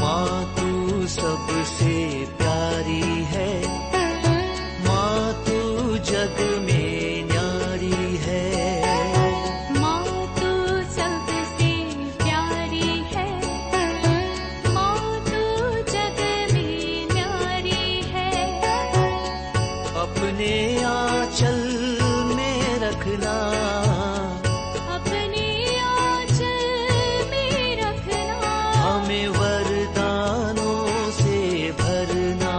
माँ तू सबसे प्यारी है, माँ तू जग में न्यारी है। माँ तू सबसे प्यारी है, माँ तू जग में न्यारी है। अपने आंचल में रखना, अपने आंचल में रखना। हमें वरदानों से भरना।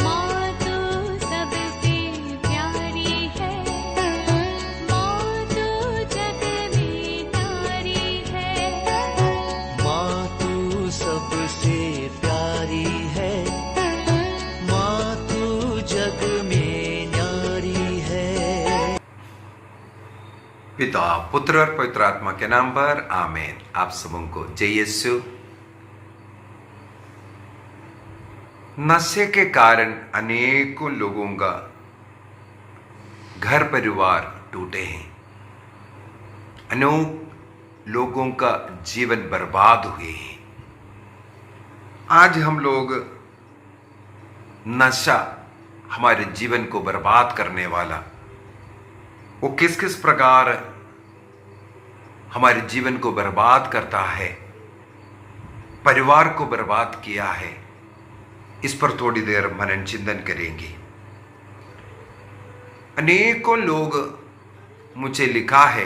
माँ तू सबसे प्यारी है, माँ तू जग में न्यारी है। माँ तू सबसे प्यारी है, माँ तू जग में न्यारी है। पिता, पुत्र और पवित्र आत्मा के नाम पर आमीन। आप सबों को जय यीशु। नशे के कारण अनेकों लोगों का घर परिवार टूटे हैं, अनेक लोगों का जीवन बर्बाद हुए हैं। आज हम लोग नशा हमारे जीवन को बर्बाद करने वाला वो किस किस प्रकार हमारे जीवन को बर्बाद करता है, परिवार को बर्बाद किया है, इस पर थोड़ी देर मनन चिंतन करेंगे। अनेकों लोग मुझे लिखा है,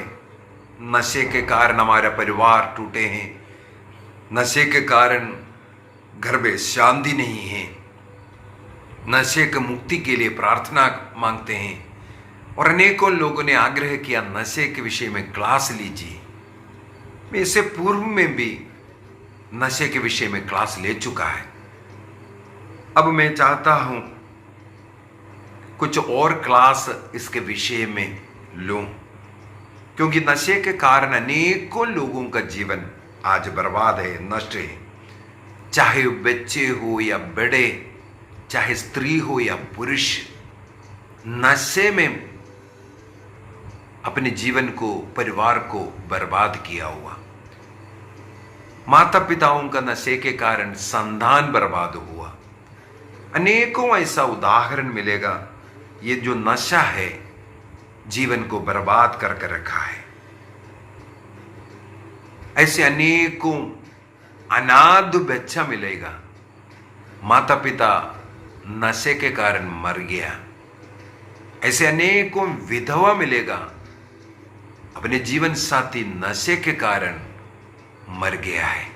नशे के कारण हमारा परिवार टूटे हैं, नशे के कारण घर में शांति नहीं है, नशे की मुक्ति के लिए प्रार्थना मांगते हैं। और अनेकों लोगों ने आग्रह किया नशे के विषय में क्लास लीजिए। मैं इससे पूर्व में भी नशे के विषय में क्लास ले चुका है। अब मैं चाहता हूं कुछ और क्लास इसके विषय में लूं, क्योंकि नशे के कारण अनेकों लोगों का जीवन आज बर्बाद है, नष्ट है। चाहे बच्चे हो या बड़े, चाहे स्त्री हो या पुरुष, नशे में अपने जीवन को, परिवार को बर्बाद किया हुआ। माता पिताओं का नशे के कारण संतान बर्बाद हुआ। अनेकों ऐसा उदाहरण मिलेगा। ये जो नशा है जीवन को बर्बाद करके रखा है। ऐसे अनेकों अनाथ बच्चा मिलेगा, माता पिता नशे के कारण मर गया। ऐसे अनेकों विधवा मिलेगा, अपने जीवन साथी नशे के कारण मर गया है।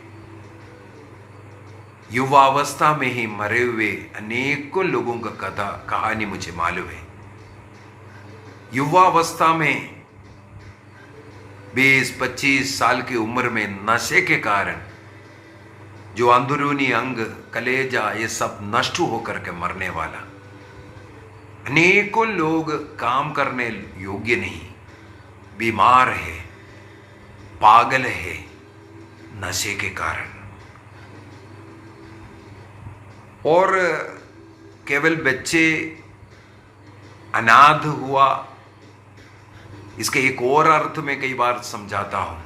युवावस्था में ही मरे हुए अनेकों लोगों का कहानी मुझे मालूम है। युवावस्था में 20-25 साल की उम्र में नशे के कारण जो अंदरूनी अंग, कलेजा, ये सब नष्ट होकर के मरने वाला। अनेकों लोग काम करने योग्य नहीं, बीमार है, पागल है नशे के कारण। और केवल बच्चे अनाथ हुआ, इसके एक और अर्थ में कई बार समझाता हूं।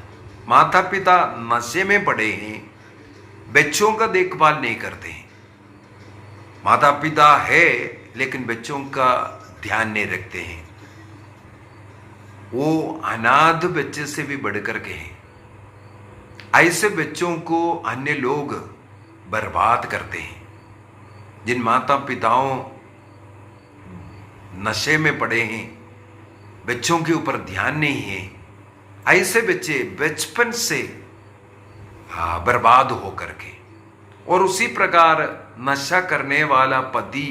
माता पिता नशे में पड़े हैं, बच्चों का देखभाल नहीं करते हैं। माता पिता है लेकिन बच्चों का ध्यान नहीं रखते हैं। वो अनाथ बच्चे से भी बढ़कर के हैं। ऐसे बच्चों को अन्य लोग बर्बाद करते हैं। जिन माता पिताओं नशे में पड़े हैं, बच्चों के ऊपर ध्यान नहीं है, ऐसे बच्चे बचपन से बर्बाद होकर के। और उसी प्रकार नशा करने वाला पति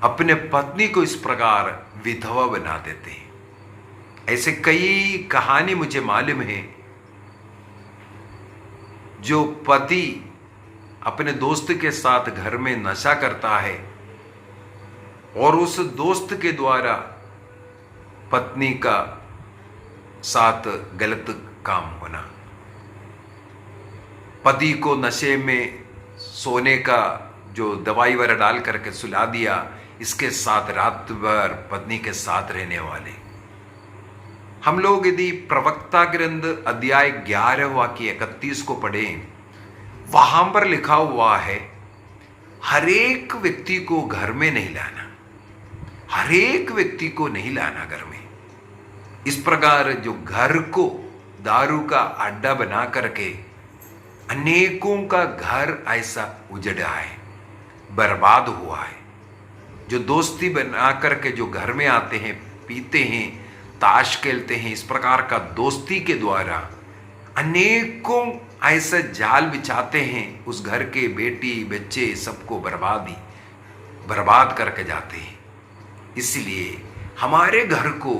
अपने पत्नी को इस प्रकार विधवा बना देते हैं। ऐसे कई कहानी मुझे मालूम है। जो पति अपने दोस्त के साथ घर में नशा करता है और उस दोस्त के द्वारा पत्नी का साथ गलत काम होना, पति को नशे में सोने का जो दवाई वगैरह डाल करके सुला दिया, इसके साथ रात भर पत्नी के साथ रहने वाले। हम लोग यदि प्रवक्ता ग्रंथ अध्याय 11 वाक्य 31 को पढ़ें, वहां पर लिखा हुआ है हर एक व्यक्ति को घर में नहीं लाना, हर एक व्यक्ति को नहीं लाना घर में। इस प्रकार जो घर को दारू का अड्डा बना करके अनेकों का घर ऐसा उजड़ा है, बर्बाद हुआ है। जो दोस्ती बना करके जो घर में आते हैं, पीते हैं, ताश खेलते हैं, इस प्रकार का दोस्ती के द्वारा अनेकों ऐसा जाल बिछाते हैं, उस घर के बेटी बच्चे सबको बर्बाद करके जाते हैं। इसलिए हमारे घर को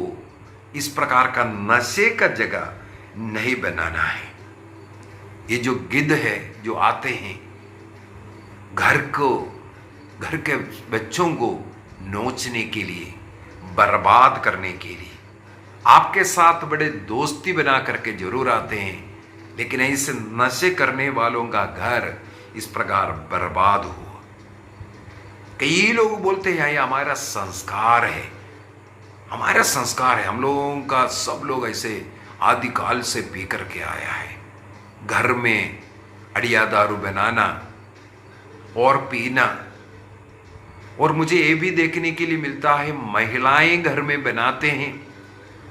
इस प्रकार का नशे का जगह नहीं बनाना है। ये जो गिद्ध है जो आते हैं घर के बच्चों को नोचने के लिए, बर्बाद करने के लिए, आपके साथ बड़े दोस्ती बना करके जरूर आते हैं, लेकिन ऐसे नशे करने वालों का घर इस प्रकार बर्बाद हुआ। कई लोग बोलते हैं ये हमारा संस्कार है, हमारा संस्कार है, हम लोगों का, सब लोग ऐसे आदिकाल से पी करके आया है। घर में अड़िया दारू बनाना और पीना। और मुझे ये भी देखने के लिए मिलता है महिलाएं घर में बनाते हैं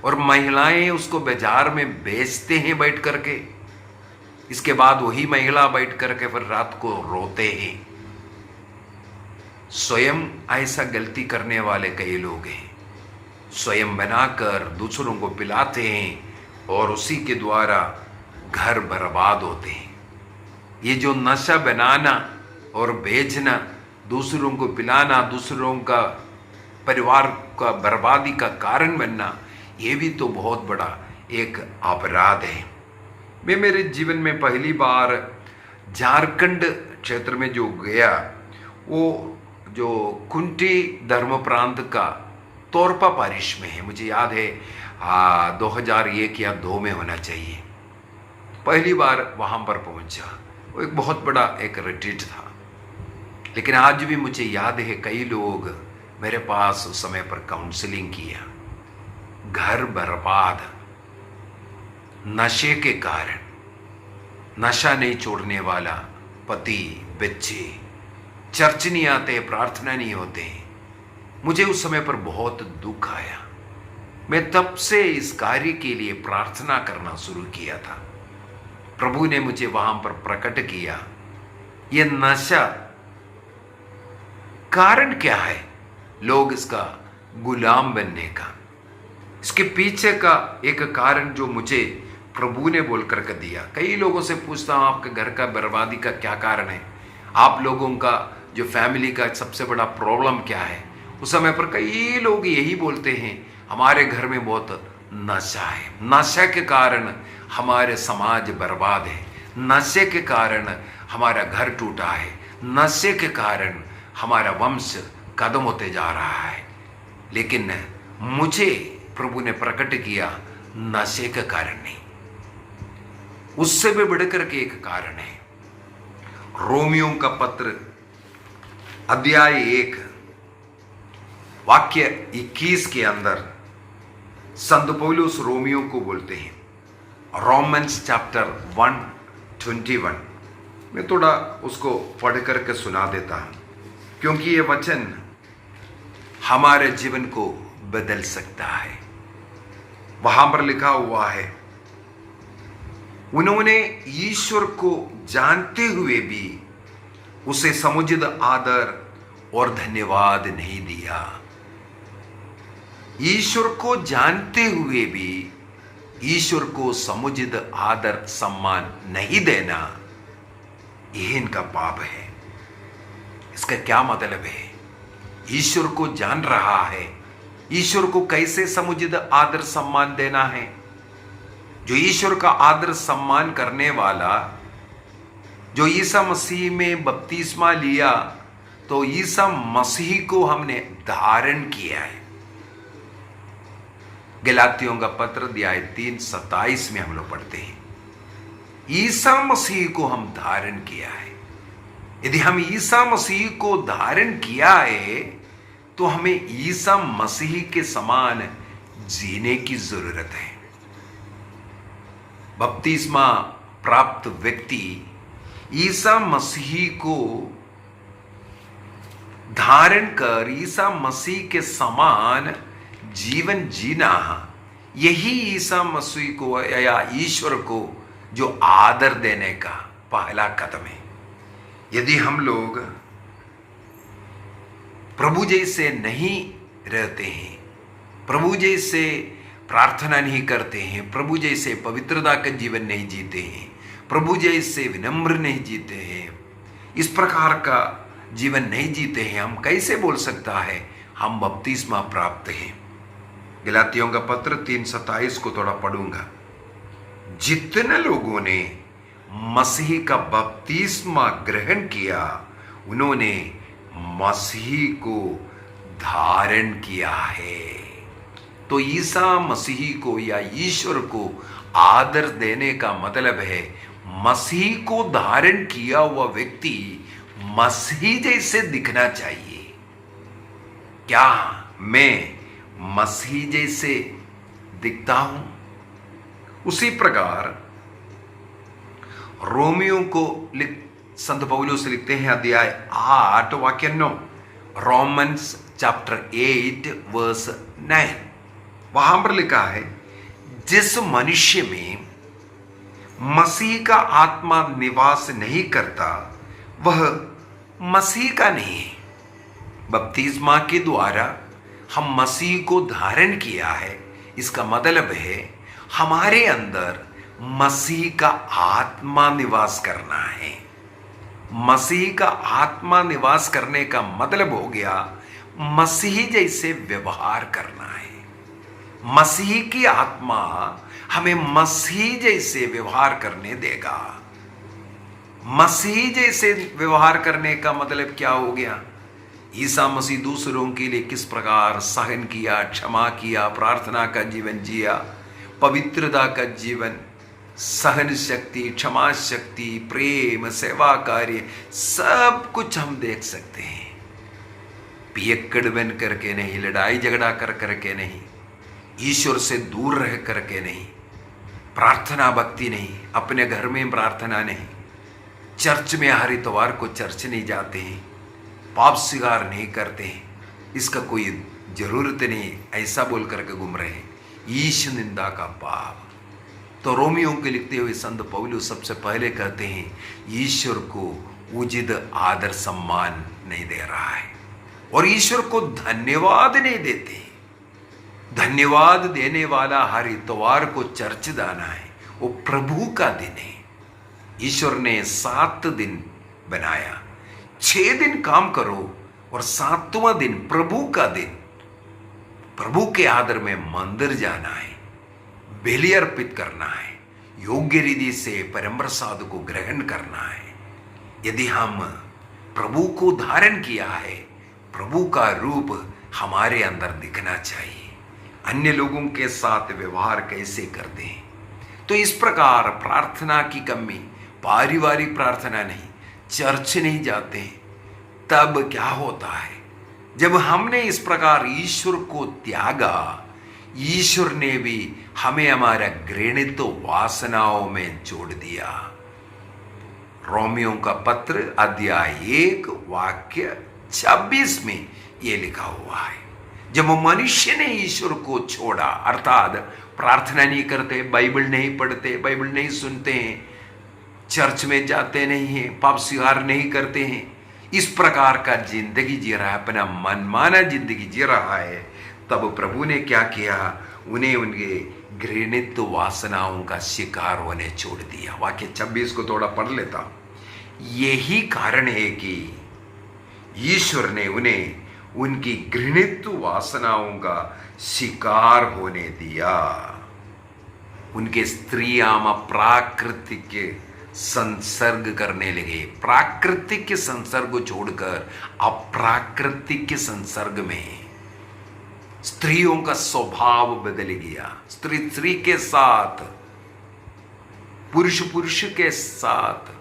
और महिलाएं उसको बाजार में बेचते हैं बैठ करके। इसके बाद वही महिला बैठ करके फिर रात को रोते हैं। स्वयं ऐसा गलती करने वाले कई लोग हैं, स्वयं बनाकर दूसरों को पिलाते हैं और उसी के द्वारा घर बर्बाद होते हैं। ये जो नशा बनाना और बेचना, दूसरों को पिलाना, दूसरों का परिवार का बर्बादी का कारण बनना, ये भी तो बहुत बड़ा एक अपराध है। मैं मेरे जीवन में पहली बार झारखंड क्षेत्र में जो गया, वो जो कुंटी धर्म प्रांत का तोरपा पारिश में है। मुझे याद है 2001 या 2 में होना चाहिए। पहली बार वहाँ पर पहुँचा। वो एक बहुत बड़ा एक रिट्रीट था, लेकिन आज भी मुझे याद है कई लोग मेरे पास उस समय पर काउंसलिंग किया। घर बर्बाद नशे के कारण, नशा नहीं छोड़ने वाला पति बच्चे, चर्च नहीं आते, प्रार्थना नहीं होते। मुझे उस समय पर बहुत दुख आया। मैं तब से इस कार्य के लिए प्रार्थना करना शुरू किया था। प्रभु ने मुझे वहां पर प्रकट किया, यह नशा कारण क्या है, लोग इसका गुलाम बनने का। इसके पीछे का एक कारण जो मुझे प्रभु ने बोल कर दिया। कई लोगों से पूछता हूं आपके घर का बर्बादी का क्या कारण है, आप लोगों का जो फैमिली का सबसे बड़ा प्रॉब्लम क्या है। उस समय पर कई लोग यही बोलते हैं हमारे घर में बहुत नशा है, नशा के कारण हमारे समाज बर्बाद है, नशे के कारण हमारा घर टूटा है, नशे के कारण हमारा वंश कदम होते जा रहा है। लेकिन मुझे प्रभु ने प्रकट किया नशे के कारण नहीं, उससे भी बढ़कर के एक कारण है। रोमियो का पत्र अध्याय 1 वाक्य 21 के अंदर संत पौलुस रोमियो को बोलते हैं, रोमन्स चैप्टर 1:21। मैं थोड़ा उसको पढ़ करके सुना देता हूं, क्योंकि ये वचन हमारे जीवन को बदल सकता है। वहां पर लिखा हुआ है, उन्होंने ईश्वर को जानते हुए भी उसे समुचित आदर और धन्यवाद नहीं दिया। ईश्वर को जानते हुए भी ईश्वर को समुचित आदर सम्मान नहीं देना, यह इनका पाप है। इसका क्या मतलब है? ईश्वर को जान रहा है, ईश्वर को कैसे समुचित आदर सम्मान देना है? जो ईश्वर का आदर सम्मान करने वाला, जो ईसा मसीह में बपतिस्मा लिया, तो ईसा मसीह को हमने धारण किया है। गलातियों का पत्र अध्याय 3:27 में हम लोग पढ़ते हैं, ईसा मसीह को हम धारण किया है। यदि हम ईसा मसीह को धारण किया है तो हमें ईसा मसीह के समान जीने की जरूरत है। बपतिस्मा प्राप्त व्यक्ति ईसा मसीह को धारण कर ईसा मसीह के समान जीवन जीना, यही ईसा मसीह को या ईश्वर को जो आदर देने का पहला कदम है। यदि हम लोग प्रभु जैसे नहीं रहते हैं, प्रभु जैसे प्रार्थना नहीं करते हैं, प्रभु जैसे पवित्रता का जीवन नहीं जीते हैं, प्रभु जैसे विनम्र नहीं जीते हैं, इस प्रकार का जीवन नहीं जीते हैं, हम कैसे बोल सकता है हम बपतिस्मा प्राप्त हैं। गलातियों का पत्र 3:27 को थोड़ा पढ़ूंगा। जितने लोगों ने मसीह का बपतिस्मा ग्रहण किया उन्होंने मसीह को धारण किया है। तो ईसा मसीह को या ईश्वर को आदर देने का मतलब है मसीह को धारण किया हुआ व्यक्ति मसीह जैसे दिखना चाहिए। क्या मैं मसीह जैसे दिखता हूं? उसी प्रकार रोमियो को संत पौलुस लिखते हैं अध्याय 8 वाक्य 9, रोमन्स चैप्टर 8 वर्स 9, वहां पर लिखा है जिस मनुष्य में मसीह का आत्मा निवास नहीं करता वह मसीह का नहीं है। बपतिस्मा के द्वारा हम मसीह को धारण किया है, इसका मतलब है हमारे अंदर मसीह का आत्मा निवास करना है। मसीह का आत्मा निवास करने का मतलब हो गया मसीह जैसे व्यवहार करना है। मसीह की आत्मा हमें मसीह जैसे व्यवहार करने देगा। मसीह जैसे व्यवहार करने का मतलब क्या हो गया? ईसा मसीह दूसरों के लिए किस प्रकार सहन किया, क्षमा किया, प्रार्थना का जीवन जिया, पवित्रता का जीवन, सहन शक्ति, क्षमा शक्ति, प्रेम, सेवा कार्य, सब कुछ हम देख सकते हैं। पियक्कड़ बन करके नहीं, लड़ाई झगड़ा कर करके नहीं, ईश्वर से दूर रह करके नहीं, प्रार्थना भक्ति नहीं, अपने घर में प्रार्थना नहीं, चर्च में हर इतवार को चर्च नहीं जाते हैं, पाप स्वीकार नहीं करते हैं, इसका कोई जरूरत नहीं, ऐसा बोल करके घूम रहे हैं, ईश निंदा का पाप। तो रोमियो के लिखते हुए संत पौलुस सबसे पहले कहते हैं ईश्वर को उचित आदर सम्मान नहीं दे रहा है और ईश्वर को धन्यवाद नहीं देते। धन्यवाद देने वाला हर इतवार को चर्च जाना है, वो प्रभु का दिन है। ईश्वर ने 7 दिन बनाया, 6 दिन काम करो और 7वां दिन प्रभु का दिन, प्रभु के आदर में मंदिर जाना है, बलि अर्पित करना है, योग्य रीति से परम प्रसाद को ग्रहण करना है। यदि हम प्रभु को धारण किया है, प्रभु का रूप हमारे अंदर दिखना चाहिए। अन्य लोगों के साथ व्यवहार कैसे करते हैं? तो इस प्रकार प्रार्थना की कमी, पारिवारिक प्रार्थना नहीं, चर्च नहीं जाते, तब क्या होता है? जब हमने इस प्रकार ईश्वर को त्यागा, ईश्वर ने भी हमें हमारा घृणित वासनाओं में जोड़ दिया। रोमियो का पत्र अध्याय 1 वाक्य 26 में यह लिखा हुआ है। जब मनुष्य ने ईश्वर को छोड़ा, अर्थात प्रार्थना नहीं करते, बाइबल नहीं पढ़ते, बाइबल नहीं सुनते हैं, चर्च में जाते नहीं हैं, पाप स्वीकार नहीं करते हैं, इस प्रकार का जिंदगी जी रहा है, अपना मनमाना जिंदगी जी रहा है, तब प्रभु ने क्या किया? उन्हें उनके घृणित वासनाओं का शिकार होने छोड़ दिया। वाक्य 26 को थोड़ा पढ़ लेता हूं। यही कारण है कि ईश्वर ने उन्हें उनकी घृणित वासनाओं का शिकार होने दिया। उनके स्त्रियां प्राकृतिक संसर्ग करने लगे। प्राकृतिक संसर्ग को छोड़कर अप्राकृतिक संसर्ग में स्त्रियों का स्वभाव बदल गया। स्त्री स्त्री के साथ, पुरुष पुरुष के साथ,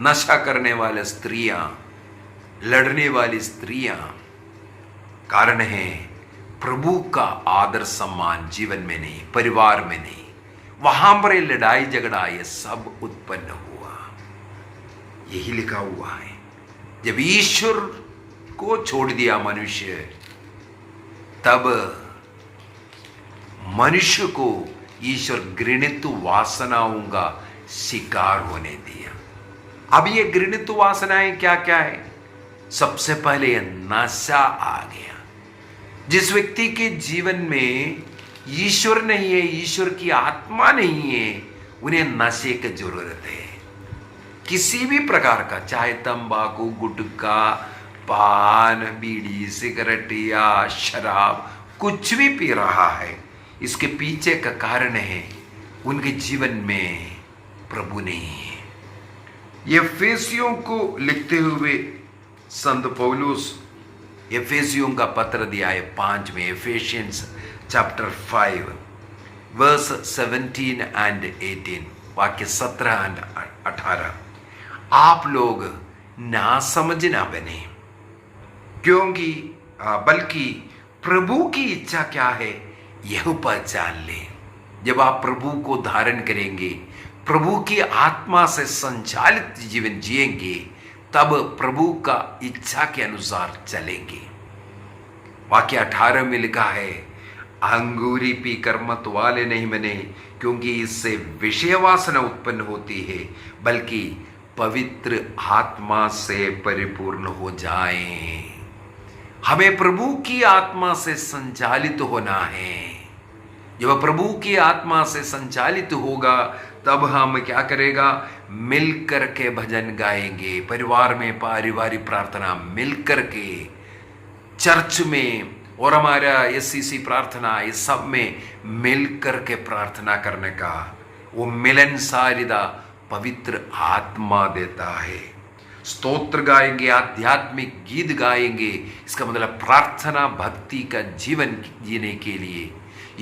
नशा करने वाले स्त्रियां, लड़ने वाली स्त्रियां, कारण है प्रभु का आदर सम्मान जीवन में नहीं, परिवार में नहीं, वहां पर ये लड़ाई झगड़ा ये सब उत्पन्न हुआ। यही लिखा हुआ है, जब ईश्वर को छोड़ दिया मनुष्य, तब मनुष्य को ईश्वर घृणित वासनाओं का शिकार होने दिया। अब ये घृणित वासनाएं क्या क्या है? सबसे पहले नशा आ गया। जिस व्यक्ति के जीवन में ईश्वर नहीं है, ईश्वर की आत्मा नहीं है, उन्हें नशे की जरूरत है। किसी भी प्रकार का, चाहे तंबाकू, गुटखा, पान, बीड़ी, सिगरेट या शराब, कुछ भी पी रहा है, इसके पीछे का कारण है उनके जीवन में प्रभु नहीं है। एफेसियों को लिखते हुए संत पौलुस एफेसियों का पत्र दिया है 5 में, एफेशियंस चैप्टर 5 वर्स 17 एंड 18, वाक्य 17 एंड 18। आप लोग ना समझ ना बने, क्योंकि बल्कि प्रभु की इच्छा क्या है यह पहचान ले। जब आप प्रभु को धारण करेंगे, प्रभु की आत्मा से संचालित जीवन जिएंगे, तब प्रभु का इच्छा के अनुसार चलेंगे। वाक्य 18 में लिखा है, अंगूरी पीकर मत वाले नहीं बने, क्योंकि इससे विषय वासना उत्पन्न होती है, बल्कि पवित्र आत्मा से परिपूर्ण हो जाएं। हमें प्रभु की आत्मा से संचालित होना है। जब प्रभु की आत्मा से संचालित होगा, तब हम क्या करेगा? मिल कर के भजन गाएंगे, परिवार में पारिवारिक प्रार्थना मिल कर के, चर्च में और हमारा एससीसी प्रार्थना, इस सब में मिल कर के प्रार्थना करने का वो मिलनसारिता पवित्र आत्मा देता है। स्तोत्र गाएंगे, आध्यात्मिक गीत गाएंगे, इसका मतलब प्रार्थना भक्ति का जीवन जीने के लिए,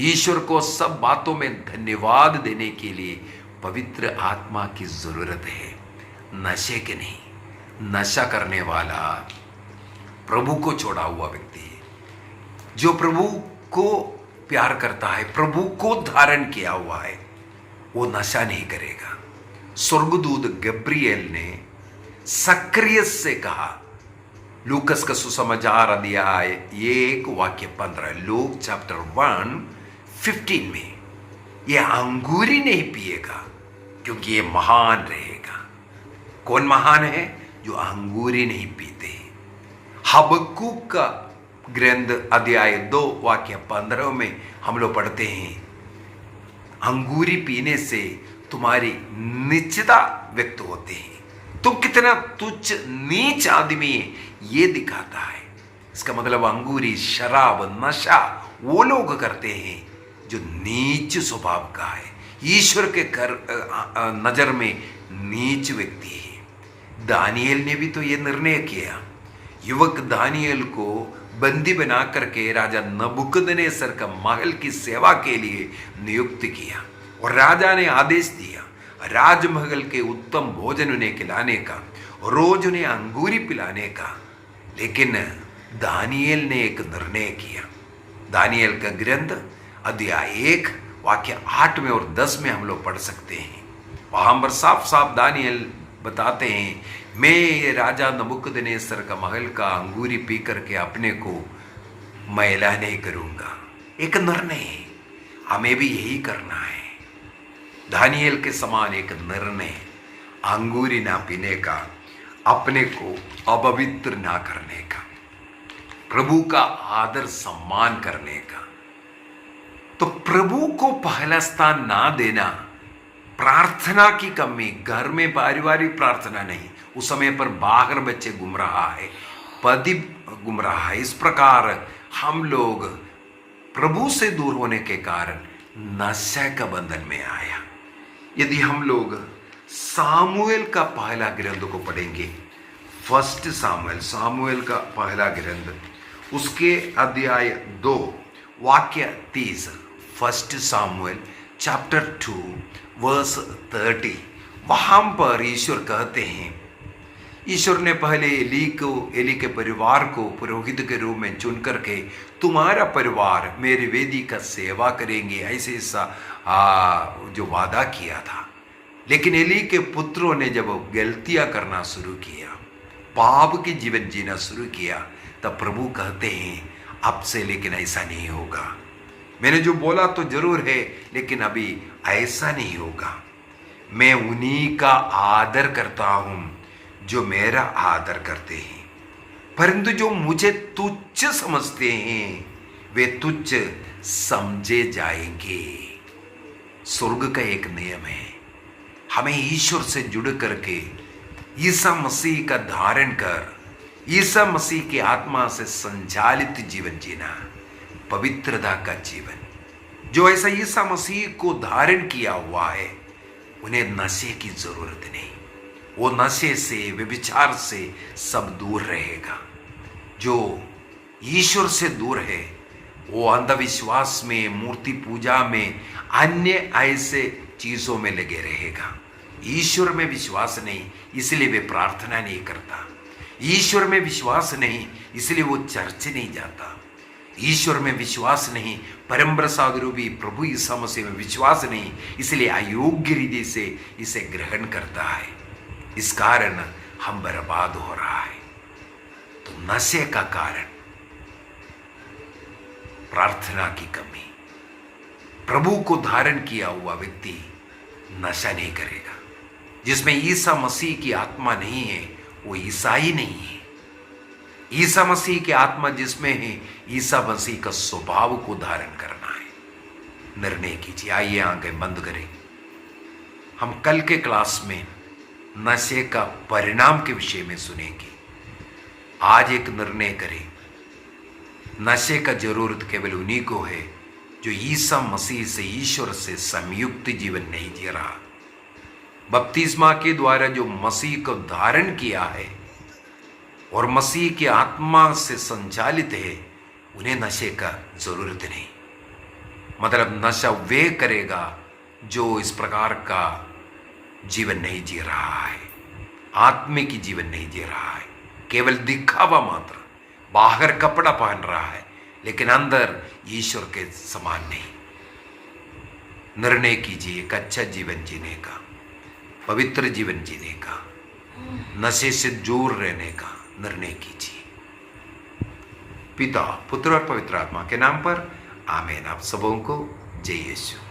ईश्वर को सब बातों में धन्यवाद देने के लिए पवित्र आत्मा की जरूरत है, नशे के नहीं। नशा करने वाला प्रभु को छोड़ा हुआ व्यक्ति है। जो प्रभु को प्यार करता है, प्रभु को धारण किया हुआ है, वो नशा नहीं करेगा। स्वर्गदूत गब्रिएल ने सक्रिय से कहा, लूकस का सुसमाचार अध्याय 1 वाक्य 15, लूक चैप्टर 1:15 में, ये अंगूरी नहीं पिएगा क्योंकि ये महान रहेगा। कौन महान है? जो अंगूरी नहीं पीते। हबक्कुक का ग्रंथ अध्याय 2 वाक्य 15 में हम लोग पढ़ते हैं, अंगूरी पीने से तुम्हारी नीचता व्यक्त होते हैं, तुम कितना तुच्छ नीच आदमी है, ये दिखाता है। इसका मतलब अंगूरी, शराब, नशा वो लोग करते हैं जो नीच स्वभाव का है, ईश्वर के नजर में नीच व्यक्ति है। दानियल ने भी तो ये निर्णय किया। युवक दानियल को बंदी बना करके राजा नबूकदनेस्सर का महल की सेवा के लिए नियुक्त किया, और राजा ने आदेश दिया राजमहल के उत्तम भोजन उन्हें खिलाने का, रोज उन्हें अंगूरी पिलाने का। लेकिन दानियल ने एक निर्णय किया। दानियल का ग्रंथ अध्याय 1 वाक्य 8 में और 10 में हम लोग पढ़ सकते हैं। वहां पर साफ साफ दानियल बताते हैं, मैं राजा नबूकदनेस्सर का महल का अंगूरी पी करके अपने को मैला नहीं करूंगा। एक निर्णय है, हमें भी यही करना है। दानियल के समान एक निर्णय, अंगूरी ना पीने का, अपने को अपवित्र ना करने का, प्रभु का आदर सम्मान करने का। तो प्रभु को पहला स्थान ना देना, प्रार्थना की कमी, घर में पारिवारिक प्रार्थना नहीं, उस समय पर बाहर बच्चे घूम रहा है, पति घूम रहा है, इस प्रकार हम लोग प्रभु से दूर होने के कारण नशा का बंधन में आया। यदि हम लोग सामुएल का पहला ग्रंथ को पढ़ेंगे, फर्स्ट सामुएल का पहला ग्रंथ, उसके अध्याय 2 वाक्य 30, फर्स्ट सामुएल चैप्टर 2 वर्स 30, वहां पर ईश्वर कहते हैं, ईश्वर ने पहले एली के परिवार को पुरोहित के रूप में चुन करके तुम्हारा परिवार मेरी वेदी का सेवा करेंगे ऐसे जो वादा किया था। लेकिन एली के पुत्रों ने जब गलतियां करना शुरू किया, पाप की जीवन जीना शुरू किया, तब प्रभु कहते हैं अब से लेकिन ऐसा नहीं होगा। मैंने जो बोला तो जरूर है, लेकिन अभी ऐसा नहीं होगा। मैं उन्हीं का आदर करता हूं जो मेरा आदर करते हैं, परंतु जो मुझे तुच्छ समझते हैं वे तुच्छ समझे जाएंगे। स्वर्ग का एक नियम है, हमें ईश्वर से जुड़ करके ईसा मसीह का धारण कर ईसा मसीह की आत्मा से संचालित जीवन जीना, पवित्रता का जीवन। जो ऐसा ईसा मसीह को धारण किया हुआ है उन्हें नशे की जरूरत नहीं। वो नशे से, व्यभिचार से सब दूर रहेगा। जो ईश्वर से दूर है वो अंधविश्वास में, मूर्ति पूजा में, अन्य ऐसे चीजों में लगे रहेगा। ईश्वर में विश्वास नहीं, इसलिए वे प्रार्थना नहीं करता। ईश्वर में विश्वास नहीं, इसलिए वो चर्च नहीं जाता। ईश्वर में विश्वास नहीं, परम प्रसाद रूपी प्रभु ईसा मसीह में विश्वास नहीं, इसलिए अयोग्य रीति से इसे ग्रहण करता है। इस कारण हम बर्बाद हो रहा है। तो नशे का कारण प्रार्थना की कमी। प्रभु को धारण किया हुआ व्यक्ति नशा नहीं करेगा। जिसमें ईसा मसीह की आत्मा नहीं है वो ईसाई नहीं है। ईसा मसीह की आत्मा जिसमें है, ईसा मसीह का स्वभाव को धारण करना है। निर्णय कीजिए। आइए आंखें बंद करें। हम कल के क्लास में नशे का परिणाम के विषय में सुनेंगे। आज एक निर्णय करें, नशे का जरूरत केवल उन्हीं को है जो ईसा मसीह से, ईश्वर से संयुक्त जीवन नहीं जी रहा। बपतिस्मा के द्वारा जो मसीह को धारण किया है और मसीह की आत्मा से संचालित है, उन्हें नशे का जरूरत नहीं। मतलब नशा वे करेगा जो इस प्रकार का जीवन नहीं जी रहा है, आत्मिक जीवन नहीं जी रहा है, केवल दिखावा मात्र, बाहर कपड़ा पहन रहा है लेकिन अंदर ईश्वर के समान नहीं। निर्णय कीजिए एक अच्छा जीवन जीने का, पवित्र जीवन जीने का, नशे से दूर रहने का निर्णय कीजिए। पिता, पुत्र और पवित्र आत्मा के नाम पर आमीन। आप सबों को जय यीशु।